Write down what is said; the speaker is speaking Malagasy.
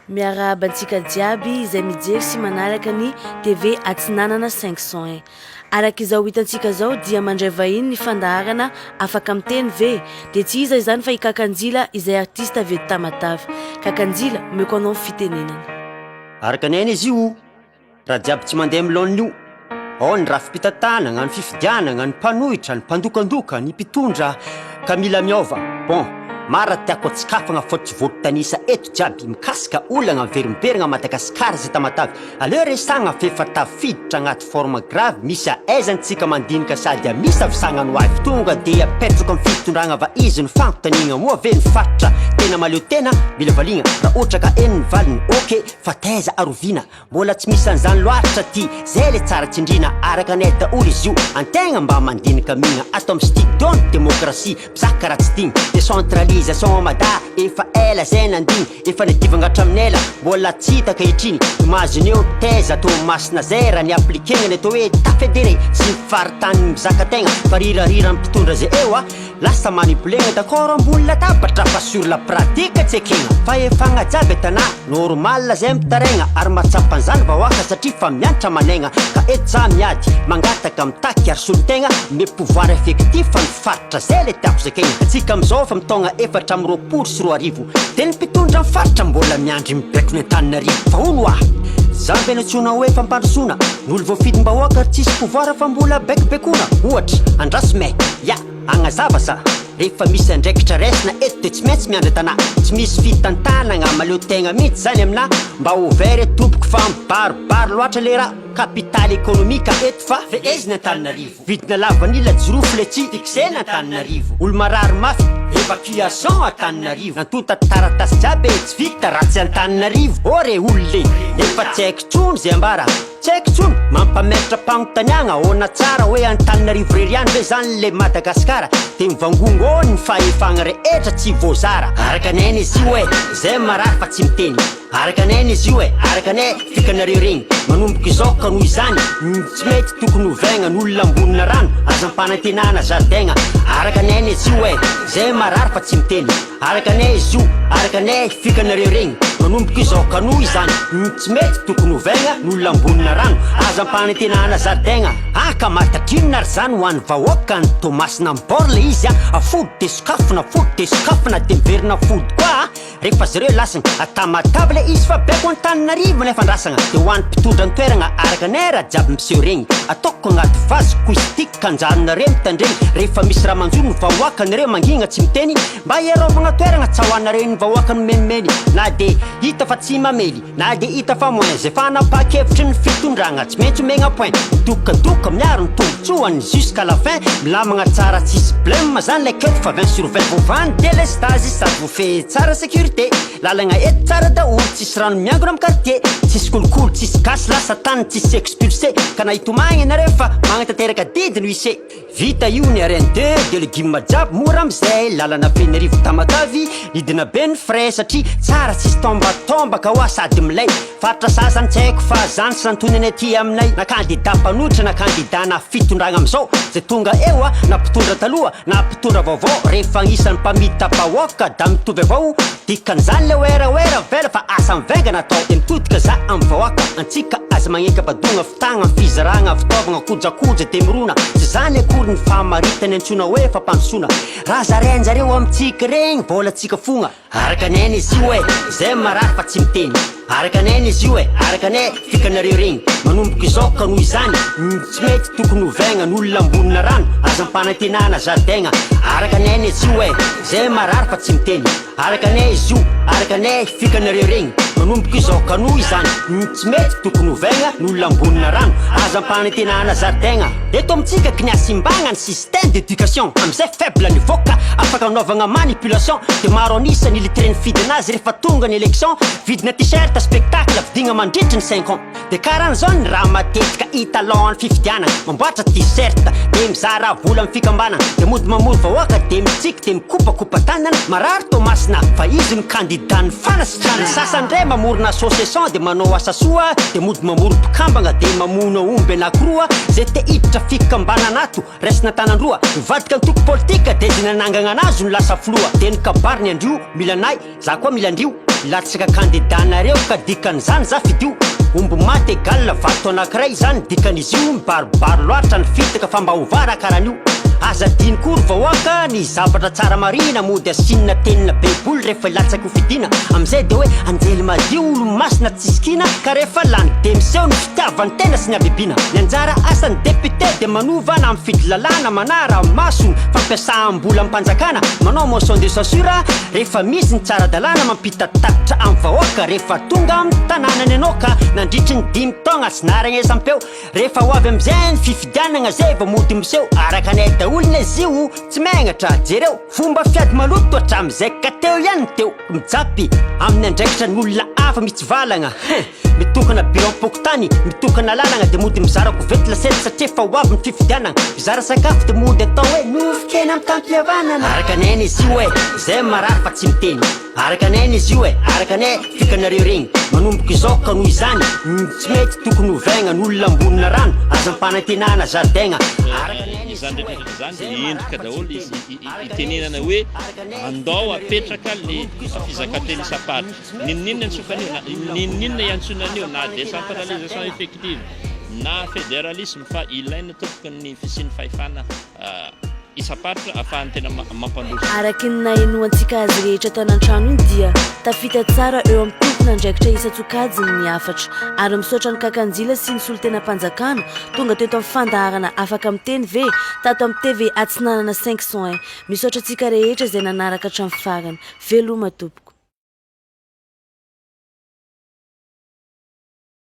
Miarahaba antsika jiaby izay mijery sy manaraka ny TV Atsinanana 500. Araka izao hitantsika zao dia mandray vahiny ny fandaharana afaka miteny ve dia tsy iza izany fa i KAKANJILA izay artiste avy eto Tamatavy. KAKANJILA meko anao fitenenana. Arakanay izy io raha jiaby tsy mandeha milon'io ao ny rafi-pitantanana, ny fifidianana, ny mpanohitra, ny mpandokandoka, ny mpitondra ka mila miova. Bon, mara tiako atsikafagna fa tsy voatanisa eto jiaby mikasika olana verimberina Madagasikara zay Tamatavy. Aleo resagna fefa tafiditra agnaty forme grave misy aizantsika mandinika sady misy avisagna ny avy tonga dia apetraka amin'ny fitondragna va izy ny fantanina moa ve ny fatra tena maleo tena mila valigna raha ohatra ka eny ny valiny ok fa taiza arovina mbola tsy misy an'izany loatra ty zay le tsara tsindrina arakanay daoly izy io antegna mba mandinika migna ato amin'ny studion démocratie bizaka raha tsy tigny décentralisation mada efa ela zay nandiny efa nedivagna hatraminela mbola tsy hitaka hitriny imagineo taiza to masina zay raha ny appliquegna ny atao hoe tafedere sy mifaritany mizaka tegna fa rirarira mpitondra zay eo a lasa manipulegna d'accord ambony latabatra fa sur la pratique tsy ekegna fa efa agnajaby tana normal zay mitaregna ary matsapan'izany vahoaka satria fa mianatra manegna ka eto za miady mangataka mitaky ary solotegna me pouvoir effectif fa mifaritra zay le tiako zakegna atsika amizao fa mitogna efatra amin'ny roapolo sy roa arivo de ny mpitondra mifaritra mbola miandry mibetro ny Antananarivo fa olo ah zambe natsona hoe fampandrosona n'olo voafidym-bahoaka tsisy pouvoir fa mbola bekibekona ohatra andrasome ya agnazava sa rehefa misy andraikitra resina eto de tsy maintsy miandry tana tsy misy fitantanagna maleo tegna mihitsy zany amina mba overe tompoko fa mibaribary loatra le raha capitale économique eto fa feezina Antananarivo vidina lavanila jirofo le tsy fixena Antananarivo olo marary mafy évacuation Antananarivo nantota taratasy jiaby tsy vita raha tsy Antananarivo ore olo le efa tsy haiko tsony zay ambara tsy haiko tsony mampametra mpagnotaniagna ona tsara hoe Antananarivo reriany ve zany le Madagasikara de mivangongo ny fahefagna rehetra tsy voazara arakanay izy io hoe zay marary fa tsy miteny arakanay izy io hoe arakanay fikanareo regny manomboka izao ka noho izany tsy mety tokony hovaigna n'olona ambonina rano azam-panantenana zaridaigna arakanay izy io hoe zay marary fa tsy miteny arakanay izy io arakanay fikanareo regny manomboka izao ka noho izany tsy mety tokony hovaigna n'olona ambonina rano azam-panantenana zaridaigna aka matatrinona ary zany ho an'ny vahoaka ny tomasina mborle izy a fody de sokafona de miverina fody koa rehefa zareo lasagna Tamatavy le izy fa beko Antananarivo nefa andrasagna de ho an'ny mpitondra ny toeragna arakanay raha jiaby miseho regny ataoko agnaty vazy koistika kanjanonareo mitandregny rehefa misy raha manjoro ny vahoaka nareo mangigna tsy miteny mba iarovagna toeragna tsy ahoanareo ny vahoaka ny menimeny na de hita fa tsy mamely na de hita fa moins zay fa napakevitry ny fitondragna tsy maintsy omegna point dokadoka miaro ny tombotsoany jusqu'à la fin milamagna tsara tsisy blème zany le keto fa 20 sur 20 vovany délestage sady vofe tsara sécurité lalagna eto tsara daolo tsisy rano miangona amin'ny quartier tsisy kolokolo tsisy gasy lasa tany tsisy expulsé ka nahitomagny anareo fa magnatanteraka didiny huissé vita io ny RN2 de légume jiaby mora amizay lalana fenarivo Tamatavy idina be ny frais satria tsara tsisy tombatombaka hoa sady milay faritra sasany tsy haiko fa zany sy nantonany aty aminay na candidat mpanohitra na candidat na fitondragna amizao zay tonga eo a na mpitondra taloha na mpitondra vaovao rehefa agnisan'ny mpamita bahoaka da mitovy avao dikan'izany le oera vela fa asa mivengana atao de mitodika za amin'ny vahoaka antsika aza magneka badogna fitagna fizaragna fitaovagna kojakoja de mirona tsy zany akory ny fahamaritany antsona hoe fampandrosoana raha zarainjareo amintsika regny vola tsika fogna arakanay izy io hoe zay marary fa tsy miteny arakanay izy io hoe arakanay fikanareo regny manomboka izao ka noho izany tsy mety tokony hovaigna n'olona ambonina rano azam-panantenana zaridaigna arakanay izy io hoe zay marary fa tsy miteny arakanay izy io arakanay fikanareo regny manomboka izao ka noho izany tsy mety tokony hovaigna n'olona ambonina rano azam-panantenana zaridaigna eto amintsika kiniasimbagna ny système d'éducation amizay faible niveau ka afaka anaovagna manipulation de maro anisany litreny fidy anazy rehefa tonga ny élection vidina t-shirt spectacle vidigna mandritry ny 5 ans de karan'izao ny raha matetika italon ny fifidianana mamboatra t-shirt de mizara vola amin'ny fikambanana de mody mamory vahoaka de mitsiky de mikopakopa tanana marary tomasina fa izy ny candidat ny fanasitrana sasany ray mamorona association de manao asa soa de mody mamory mpikambagna de mamona omby anakoroa zay te hiditra fikambanana ato resina tanandroa mivadika ny toko politika de zinanangagna anazy ny lasa filoa de ny kabary ny andrio mila nay za koa mila andrio latsaka kandidanareo ka dikan'izany za fidio omby maty egal vato anankiray zany dikan'izy io mibaribaro loatra ny fitaka fa mba hovara karan'io aza diny kory vahoaka ny zavatra tsara marina mody asinina tenina beiboly rehefa ilatsaka ho fidina amizay de hoe anjely madio olo masina tsisikina ka rehefa lany demiseho ny fitiavany tena sy ny abibiana ny anjara asany député de manova na mifidy lalàna manara maso fampiasam-bola ampanjakana manao motion de censure rehefa misy ny tsara dalàna mampita tatitra amin'ny vahoaka rehefa tonga amin'ny tanànany anao ka nandritry ny 5 taogna sy naragnesam-peo rehefa ho avy amizay ny fifidianana zay va mody miseho arakanay olona izy io tsy magnatra jereo fomba fiady maloto hatramizay ka teo ihany teo mijapy amin'ny andraikitra ny olona hafa mitsivalagna mitokana bureau pokotany mitokana lalagna de mody mizarako vety lasety satria fa ho avy ny fifidianana mizara sakafo de mody atao hoe nofokena amin'ny kampihavanana arakanay izy io e zay marary fa tsy miteny arakanay izy io e arakanay fikanareo regny manomboka izao ka noho izany tsy mety tokony hovaigna ny olona ambonina rano aza mpanantenana zaridaigna zany rehetra zany endrika daholo itenenana hoe andao apetraka le fizakateny isapatra ninninona ny sofanio ninninona iantsonanio na décentralisation effective na fédéralisme fa ilaina tompoko ny fisiny fahefana isapatra afahany tena mampandroso araky ny nainoantsika azy rehetra tanantrano iny dia tafita tsara eo amin'ny tompona andraikitra isa-tsokajiny ny afatra ary misaotra ny kakanjila sy ny solotenam-panjakana tonga teto amin'ny fandaharana afaka amin'ny teny ve tato amin'ny TV atsinanana 501 misaotra antsika rehetra izay nanaraka hatramin'ny farany veloma tompoko